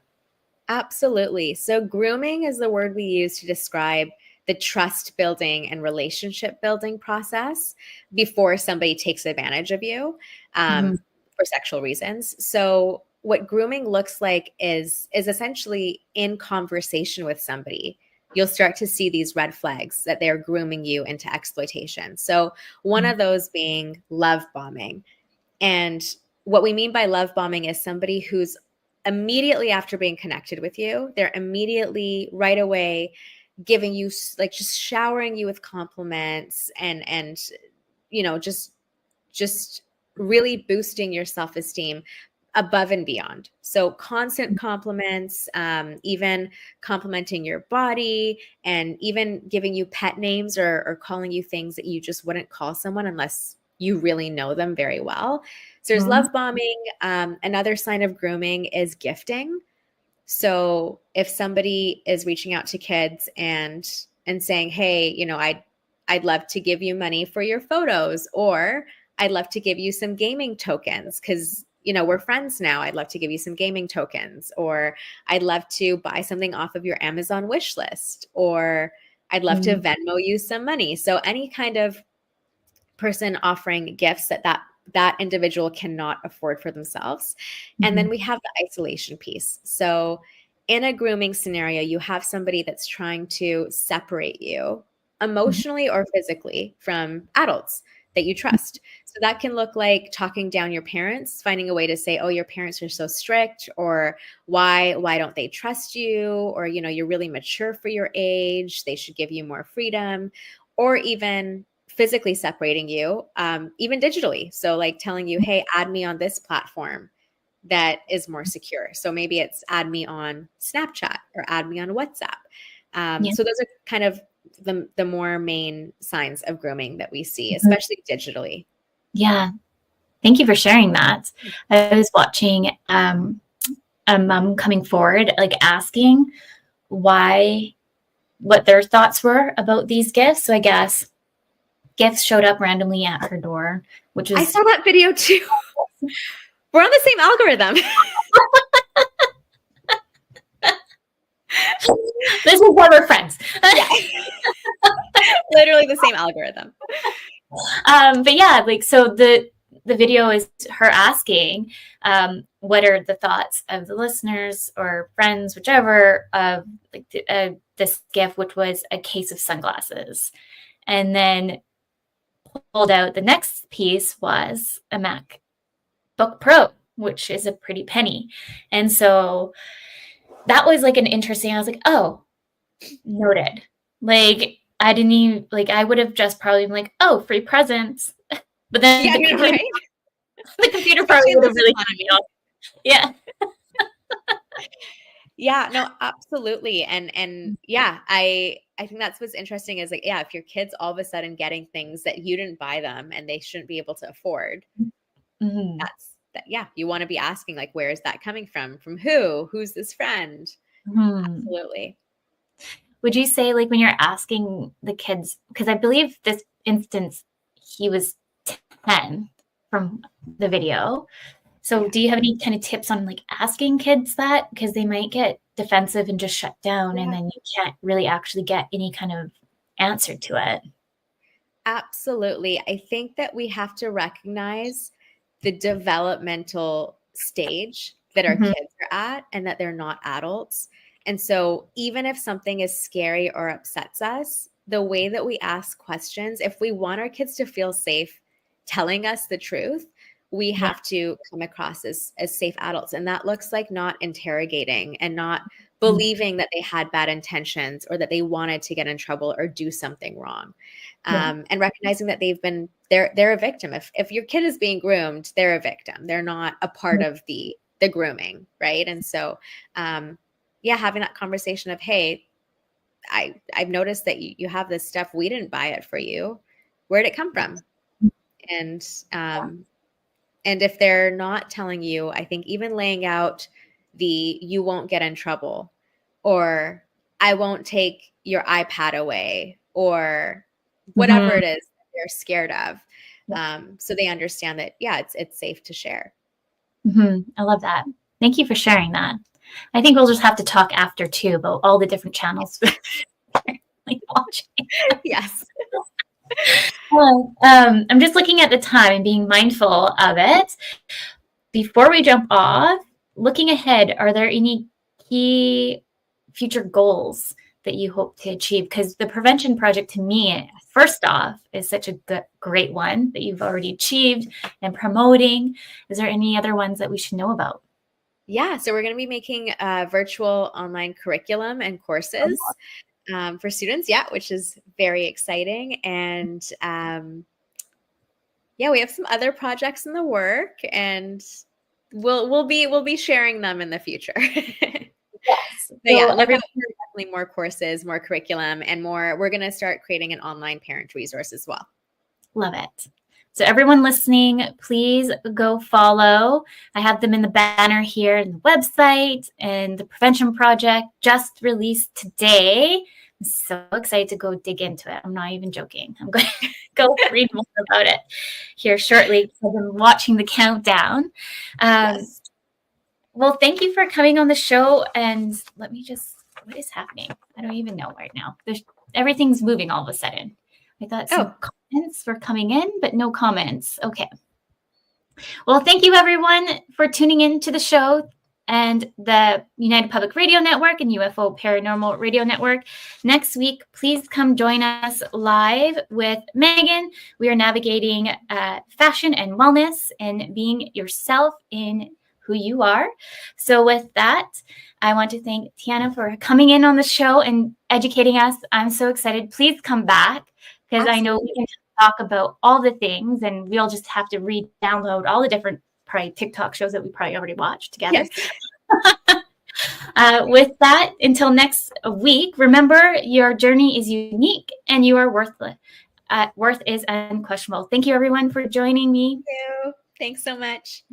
Absolutely. So grooming is the word we use to describe the trust building and relationship building process before somebody takes advantage of you for sexual reasons. So what grooming looks like is essentially in conversation with somebody, you'll start to see these red flags that they're grooming you into exploitation. So one of those being love bombing. And what we mean by love bombing is somebody who's immediately after being connected with you, they're immediately right away giving you, like, just showering you with compliments and you know, just really boosting your self-esteem above and beyond. So constant compliments, even complimenting your body, and even giving you pet names or calling you things that you just wouldn't call someone unless you really know them very well. So there's love bombing. Another sign of grooming is gifting. So if somebody is reaching out to kids and saying, hey, you know, I'd love to give you money for your photos, or I'd love to give you some gaming tokens because, you know, we're friends now. I'd love to give you some gaming tokens, or I'd love to buy something off of your Amazon wish list, or I'd love to Venmo you some money. So any kind of person offering gifts that individual cannot afford for themselves. And then we have the isolation piece. So in a grooming scenario, you have somebody that's trying to separate you emotionally or physically from adults that you trust. So that can look like talking down your parents, finding a way to say, oh, your parents are so strict, or why don't they trust you? Or, you know, you're really mature for your age. They should give you more freedom. Or even physically separating you, even digitally. So like telling you, hey, add me on this platform that is more secure. So maybe it's add me on Snapchat or add me on WhatsApp. So those are kind of the more main signs of grooming that we see, especially digitally. Yeah. Thank you for sharing that. I was watching a mom coming forward, like asking what their thoughts were about these gifts. So I guess gifts showed up randomly at her door, which was... I saw that video too. We're on the same algorithm. This is why we're friends. Yeah. Literally the same algorithm. But yeah, like, so the video is her asking, what are the thoughts of the listeners or friends, whichever, of like this gift, which was a case of sunglasses. And then pulled out the next piece was a MacBook Pro, which is a pretty penny. And so that was like an interesting, I was like, oh, noted. Like, I didn't even, like, I would have just probably been like, oh, free presents. But then the computer probably would have really had me off. Yeah. Yeah, no, absolutely. And yeah, I think that's what's interesting is like, yeah, if your kids all of a sudden getting things that you didn't buy them and they shouldn't be able to afford, Mhm. that's that yeah, you want to be asking like, where is that coming from? From who? Who's this friend? Mhm. Absolutely. Would you say, like, when you're asking the kids, because I believe this instance, he was 10 from the video. So Yeah. do you have any kind of tips on like asking kids that? Because they might get defensive and just shut down, and Yeah. then you can't really actually get any kind of answer to it. Absolutely. I think that we have to recognize the developmental stage that our Mhm. kids are at and that they're not adults. And so, even if something is scary or upsets us, the way that we ask questions, if we want our kids to feel safe telling us the truth, we Yeah. have to come across as safe adults. And that looks like not interrogating and not Mhm. believing that they had bad intentions or that they wanted to get in trouble or do something wrong, Yeah. and recognizing that they're a victim. If your kid is being groomed, they're a victim. They're not a part of the grooming, right? And so, yeah, having that conversation of, hey, I've noticed that you have this stuff. We didn't buy it for you. Where'd it come from? And um, and if they're not telling you, I think even laying out the you won't get in trouble, or I won't take your iPad away, or whatever Mhm. it is that they're scared of. Yeah. So they understand that, yeah, it's safe to share. Mhm. I love that. Thank you for sharing that. I think we'll just have to talk after too about all the different channels like watching. Yes. Well, I'm just looking at the time and being mindful of it. Before we jump off, looking ahead, are there any key future goals that you hope to achieve? Because the prevention project, to me, first off, is such a great one that you've already achieved and promoting. Is there any other ones that we should know about? Yeah. So we're going to be making a virtual online curriculum and courses for students. Yeah, which is very exciting. And yeah, we have some other projects in the work, and we'll be sharing them in the future. Yes. But So yeah, look out every for definitely more courses, more curriculum, and more. We're going to start creating an online parent resource as well. Love it. So everyone listening, please go follow. I have them in the banner here in the website, and the prevention project just released today. I'm so excited to go dig into it. I'm not even joking. I'm going to go read more about it here shortly because I'm watching the countdown. Um, Yes. well, thank you for coming on the show. And let me just, what is happening? I don't even know right now. Everything's moving all of a sudden. I thought Oh, some comments were coming in, but no comments. Okay. Well, thank you everyone for tuning in to the show and the United Public Radio Network and UFO Paranormal Radio Network. Next week, please come join us live with Megan. We are navigating fashion and wellness and being yourself in who you are. So with that, I want to thank Tiana for coming in on the show and educating us. I'm so excited. Please come back because I know we absolutely. can talk about all the things and we'll just have to re-download all the different probably TikTok shows that we probably already watched together. Yes. With that, until next week, remember your journey is unique and you are worthless. Worth is unquestionable. Thank you everyone for joining me. Thank you. Thanks so much.